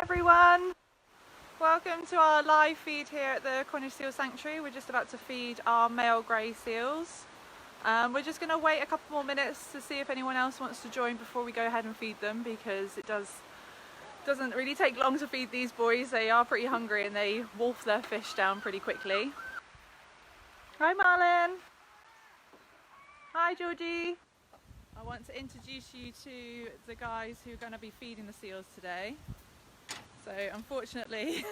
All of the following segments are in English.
everyone, welcome to our live feed here at the Cornish Seal Sanctuary. We're just about to feed our male grey seals. We're just going to wait a couple more minutes to see if anyone else wants to join before we go ahead and feed them, because it doesn't really take long to feed these boys. They are pretty hungry and they wolf their fish down pretty quickly. Hi Marlin. Hi Georgie. I want to introduce you to the guys who are going to be feeding the seals today. So unfortunately,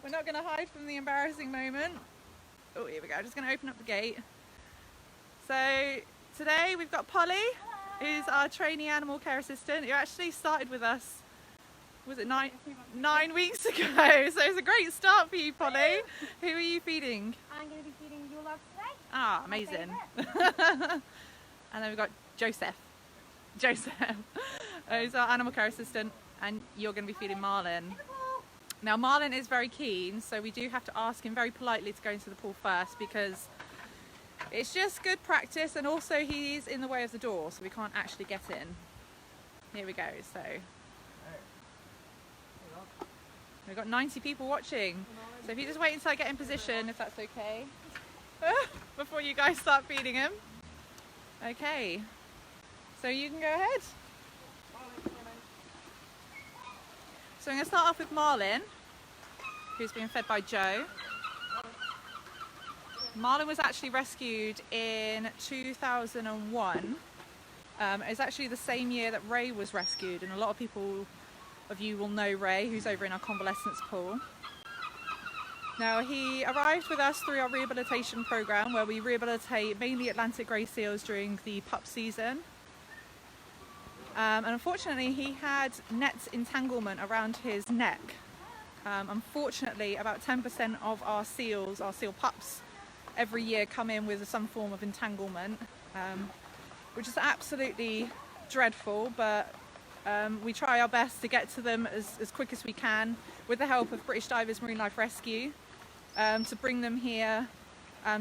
we're not going to hide from the embarrassing moment. Oh, here we go. I'm just going to open up the gate. So today we've got Polly, who's our trainee animal care assistant, who actually started with us, was it nine weeks ago? So it's a great start for you, Polly. Who are you feeding? I'm going to be feeding your love today. Ah, amazing. And then we've got Joseph, who's our animal care assistant, and you're going to be feeding Marlin. Now Marlin is very keen, so we do have to ask him very politely to go into the pool first, because it's just good practice, and also he's in the way of the door, so we can't actually get in. Here we go. So we've got 90 people watching, so if you just wait until I get in position, if that's okay, before you guys start feeding him. Okay, so you can go ahead. So I'm going to start off with Marlin, who's being fed by Joe. Marlin was actually rescued in 2001. It's actually the same year that Ray was rescued, and a lot of people of you will know Ray, who's over in our convalescence pool. Now, he arrived with us through our rehabilitation program, where we rehabilitate mainly Atlantic grey seals during the pup season. And unfortunately, he had net entanglement around his neck. Unfortunately, about 10% of our seal pups every year come in with some form of entanglement, which is absolutely dreadful, but we try our best to get to them as quick as we can with the help of British Divers Marine Life Rescue, to bring them here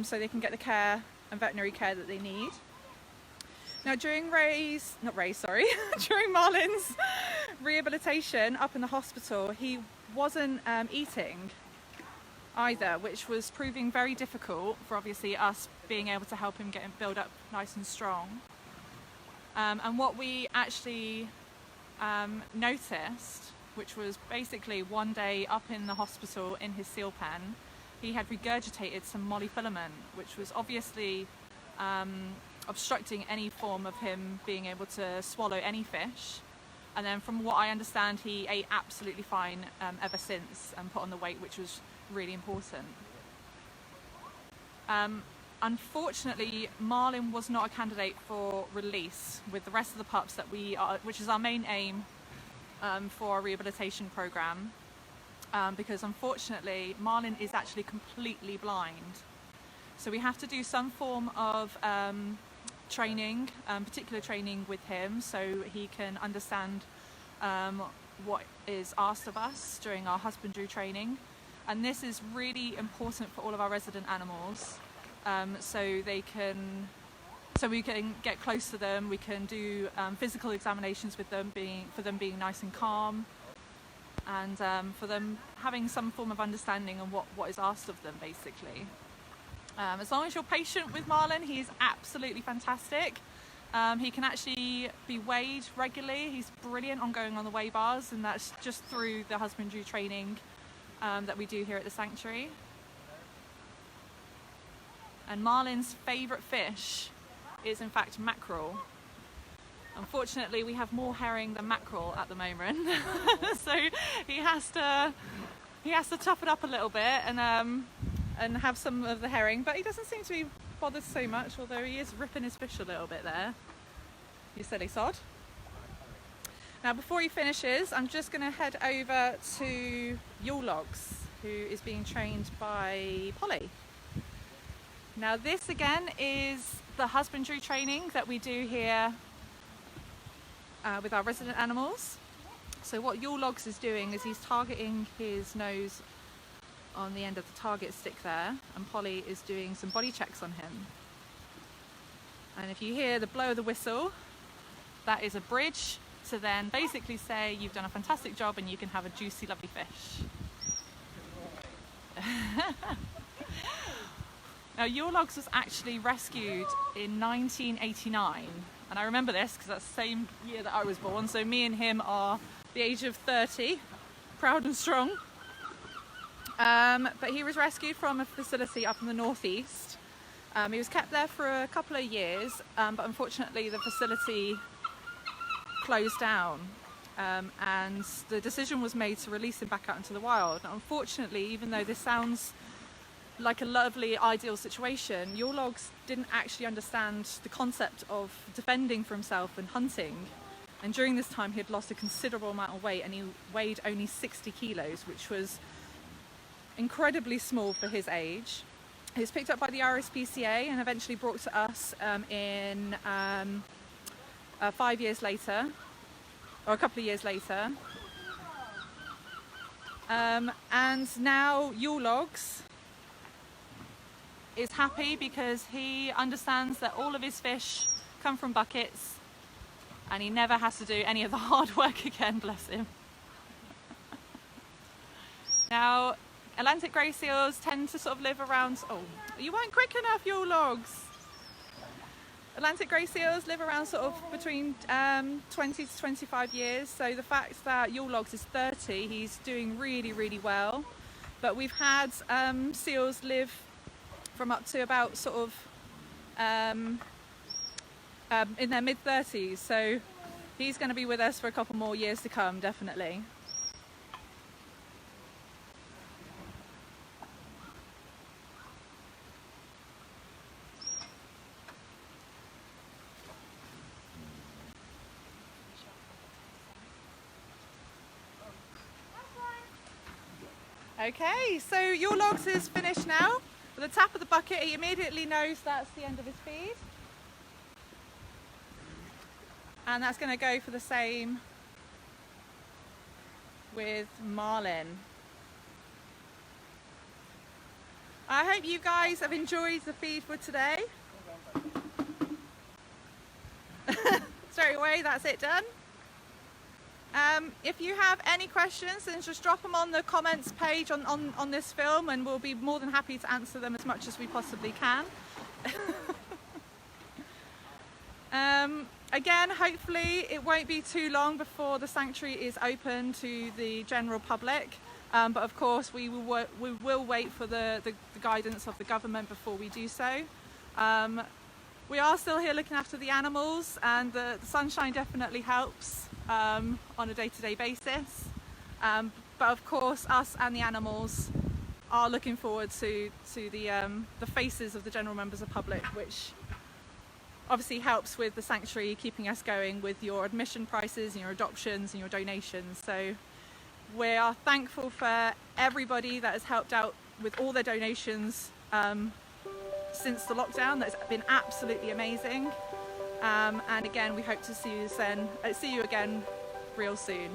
so they can get the care and veterinary care that they need. Now during during Marlin's rehabilitation up in the hospital, he wasn't eating either, which was proving very difficult for obviously us being able to help him build up nice and strong. And what we actually noticed, which was basically one day up in the hospital in his seal pen, he had regurgitated some mollyfilament, which was obviously obstructing any form of him being able to swallow any fish. And then from what I understand, he ate absolutely fine ever since, and put on the weight, which was really important. Unfortunately, Marlin was not a candidate for release with the rest of the pups that which is our main aim for our rehabilitation program, because unfortunately Marlin is actually completely blind. So we have to do some form of training, particular training with him, so he can understand what is asked of us during our husbandry training. And this is really important for all of our resident animals, so we can get close to them. We can do physical examinations with them, for them being nice and calm, and for them having some form of understanding on what is asked of them, basically. As long as you're patient with Marlin, he's absolutely fantastic. He can actually be weighed regularly. He's brilliant on going on the weigh bars, and that's just through the husbandry training that we do here at the sanctuary. And Marlin's favourite fish is in fact mackerel. Unfortunately, we have more herring than mackerel at the moment, so he has to tough it up a little bit and have some of the herring, but he doesn't seem to be bothered so much, although he is ripping his fish a little bit there. You silly sod. Now before he finishes, I'm just going to head over to Yule Logs, who is being trained by Polly. Now this again is the husbandry training that we do here with our resident animals. So what Yule Logs is doing is he's targeting his nose on the end of the target stick there, and Polly is doing some body checks on him. And if you hear the blow of the whistle, that is a bridge to then basically say you've done a fantastic job and you can have a juicy, lovely fish. Now, Your Logs was actually rescued in 1989, and I remember this because that's the same year that I was born, so me and him are the age of 30, proud and strong. But he was rescued from a facility up in the northeast. He was kept there for a couple of years, but unfortunately the facility closed down, and the decision was made to release him back out into the wild. Now, unfortunately, even though this sounds like a lovely, ideal situation, Your Logs didn't actually understand the concept of defending for himself and hunting. And during this time, he had lost a considerable amount of weight, and he weighed only 60 kilos, which was incredibly small for his age. He was picked up by the RSPCA and eventually brought to us in 5 years later, or a couple of years later. And now Your Logs is happy because he understands that all of his fish come from buckets and he never has to do any of the hard work again, bless him. Now, Atlantic grey seals tend to sort of live around, oh, you weren't quick enough, Your Logs. Atlantic grey seals live around sort of between 20 to 25 years, so the fact that Your Logs is 30, he's doing really, really well. But we've had seals live from up to about sort of in their mid-30s, so he's going to be with us for a couple more years to come, definitely. Okay, so Your Logs is finished now. With the tap of the bucket, he immediately knows that's the end of his feed. And that's going to go for the same with Marlin. I hope you guys have enjoyed the feed for today. Straight away, that's it done. If you have any questions, then just drop them on the comments page on this film, and we'll be more than happy to answer them as much as we possibly can. Again, hopefully it won't be too long before the sanctuary is open to the general public, but of course we will wait for the guidance of the government before we do so. We are still here looking after the animals, and the sunshine definitely helps on a day-to-day basis. But of course, us and the animals are looking forward to the faces of the general members of public, which obviously helps with the sanctuary keeping us going with your admission prices and your adoptions and your donations. So we are thankful for everybody that has helped out with all their donations since the lockdown. That's been absolutely amazing. And again, we hope to see you again real soon.